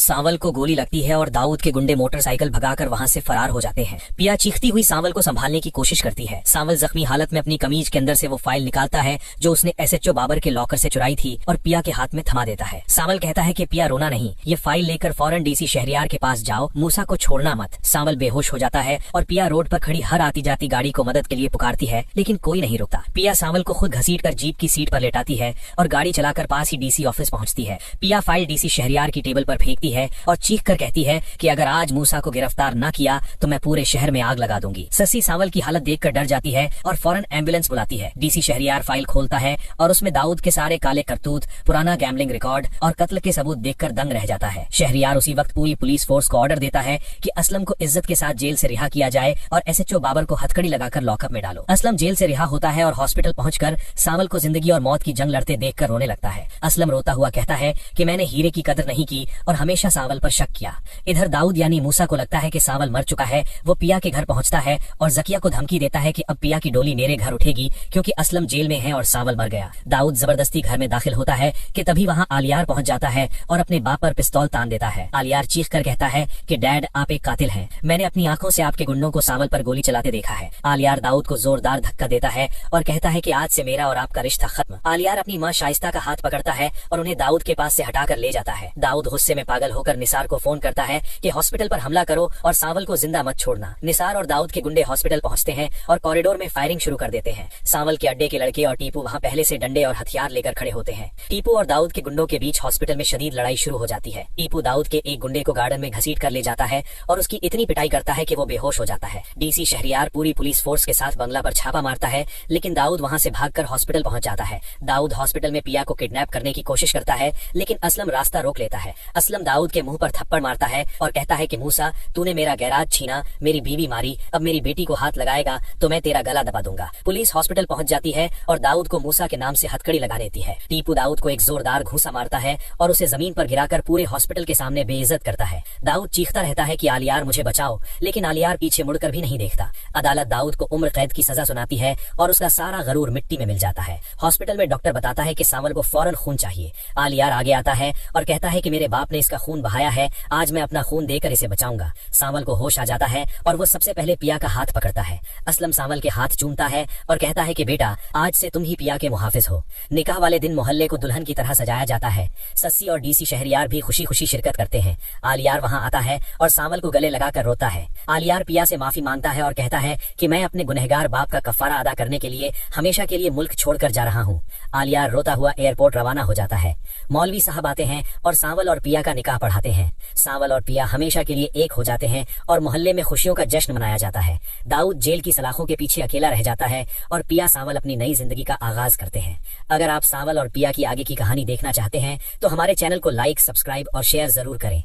सांवल को गोली लगती है और दाऊद के गुंडे मोटरसाइकिल भगाकर वहां से फरार हो जाते हैं। पिया चीखती हुई सांवल को संभालने की कोशिश करती है। सांवल जख्मी हालत में अपनी कमीज के अंदर से वो फाइल निकालता है जो उसने एसएचओ बाबर के लॉकर से चुराई थी और पिया के हाथ में थमा देता है। सांवल कहता है कि पिया रोना नहीं, ये फाइल लेकर फौरन डीसी शहरियार के पास जाओ, मूसा को छोड़ना मत। सांवल बेहोश हो जाता है और पिया रोड पर खड़ी हर आती जाती गाड़ी को मदद के लिए पुकारती है, लेकिन कोई नहीं रुकता। पिया सांवल को खुद घसीटकर जीप की सीट पर लेटाती है और गाड़ी चलाकर पास ही डीसी ऑफिस पहुंचती है। पिया फाइल डीसी शहरियार की टेबल पर फेंकती है और चीख कर कहती है कि अगर आज मूसा को गिरफ्तार न किया तो मैं पूरे शहर में आग लगा दूंगी। सस्सी सांवल की हालत देखकर डर जाती है और फौरन एम्बुलेंस बुलाती है। डीसी शहरियार फाइल खोलता है और उसमें दाऊद के सारे काले करतूत, पुराना गैम्बलिंग रिकॉर्ड और कत्ल के सबूत देखकर दंग रह जाता है। शहरियार उसी वक्त पूरी पुलिस फोर्स को ऑर्डर देता है कि असलम को इज्जत के साथ जेल से रिहा किया जाए और एसएचओ बाबर को हथकड़ी लगाकर लॉकअप में डालो। असलम जेल से रिहा होता है और हॉस्पिटल पहुंचकर सांवल को जिंदगी और मौत की जंग लड़ते देखकर रोने लगता है। असलम रोता हुआ कहता है कि मैंने हीरे की कदर नहीं की और हमेशा सांवल पर शक किया। इधर दाऊद यानी मूसा को लगता है कि सांवल मर चुका है। वो पिया के घर पहुंचता है और जकिया को धमकी देता है कि अब पिया की डोली मेरे घर उठेगी क्योंकि असलम जेल में है और सांवल मर गया। दाऊद जबरदस्ती घर में दाखिल होता है कि तभी वहां आलियार पहुंच जाता है और अपने बाप पर पिस्तौल तान देता है। आलियार चीख कर कहता है कि डैड, आप एक कातिल हैं, मैंने अपनी आंखों से आपके गुंडों को सांवल पर गोली चलाते देखा है। आलियार दाऊद को जोरदार धक्का देता है और कहता है कि आज से मेरा और आपका रिश्ता खत्म। आलियार अपनी माँ शाइस्ता का हाथ पकड़ता है और उन्हें दाऊद के पास से हटाकर ले जाता है। दाऊद गुस्से में पागल होकर निसार को फोन करता है कि हॉस्पिटल पर हमला करो और सांवल को जिंदा मत छोड़ना। निसार और दाऊद के गुंडे हॉस्पिटल पहुंचते हैं और कॉरिडोर में फायरिंग शुरू कर देते हैं। सांवल के अड्डे के लड़के और टीपू वहां पहले से डंडे और हथियार लेकर खड़े होते हैं। टीपू और दाऊद के गुंडों के बीच हॉस्पिटल में शदीद लड़ाई शुरू हो जाती है। टीपू दाऊद के एक गुंडे को गार्डन में घसीट कर ले जाता है और उसकी इतनी पिटाई करता है कि वो बेहोश हो जाता है। डीसी शहरियार पूरी पुलिस फोर्स के साथ बंगला पर छापा मारता है, लेकिन दाऊद वहां से भागकर हॉस्पिटल पहुंच जाता है। दाऊद हॉस्पिटल में पिया को किडनैप करने की कोशिश करता है, लेकिन असलम रास्ता रोक लेता है। असलम दाऊद के मुंह पर थप्पड़ मारता है और कहता है कि मूसा, तूने मेरा गैराज छीना, मेरी बीवी मारी, अब मेरी बेटी को हाथ लगाएगा तो मैं तेरा गला दबा दूंगा। पुलिस हॉस्पिटल पहुंच जाती है और दाऊद को मूसा के नाम से हथकड़ी लगा देती है। टीपू दाऊद को एक जोरदार घूंसा मारता है और उसे जमीन पर गिराकर पूरे हॉस्पिटल के सामने बेइज्जत करता है। दाऊद चीखता रहता है कि आलियार मुझे बचाओ, लेकिन आलियार पीछे मुड़कर भी नहीं देखता। अदालत दाऊद को उम्र कैद की सजा सुनाती है और उसका सारा गरूर मिट्टी में मिल जाता है। हॉस्पिटल में डॉक्टर बताता है कि सांवल को फौरन खून चाहिए। आलियार आगे आता है और कहता है कि मेरे बाप ने इसका खून बहाया है, आज मैं अपना खून देकर इसे बचाऊंगा। सांवल को होश आ जाता है और वो सबसे पहले पिया का हाथ पकड़ता है। असलम सांवल के हाथ चूमता है और कहता है कि बेटा, आज से तुम ही पिया के मुहाफिज हो। निकाह वाले दिन मोहल्ले को दुल्हन की तरह सजाया जाता है। सस्सी और डीसी शहरियार भी खुशी खुशी शिरकत करते हैं। आलियार वहां आता है और सांवल को गले लगाकर रोता है। आलियार पिया से माफी मांगता है और कहता है कि मैं अपने गुनहगार बाप का कफारा अदा करने के लिए हमेशा के लिए मुल्क छोड़कर जा रहा हूँ। आलियार रोता हुआ एयरपोर्ट रवाना हो जाता है। मौलवी साहब आते हैं और सांवल और पिया का निकाह पढ़ाते हैं। सांवल और पिया हमेशा के लिए एक हो जाते हैं और मोहल्ले में खुशियों का जश्न मनाया जाता है। दाऊद जेल की सलाखों के पीछे अकेला रह जाता है और पिया सांवल अपनी नई जिंदगी का आगाज करते हैं। अगर आप सांवल और पिया की आगे की कहानी देखना चाहते हैं तो हमारे चैनल को लाइक, सब्सक्राइब और शेयर जरूर करें।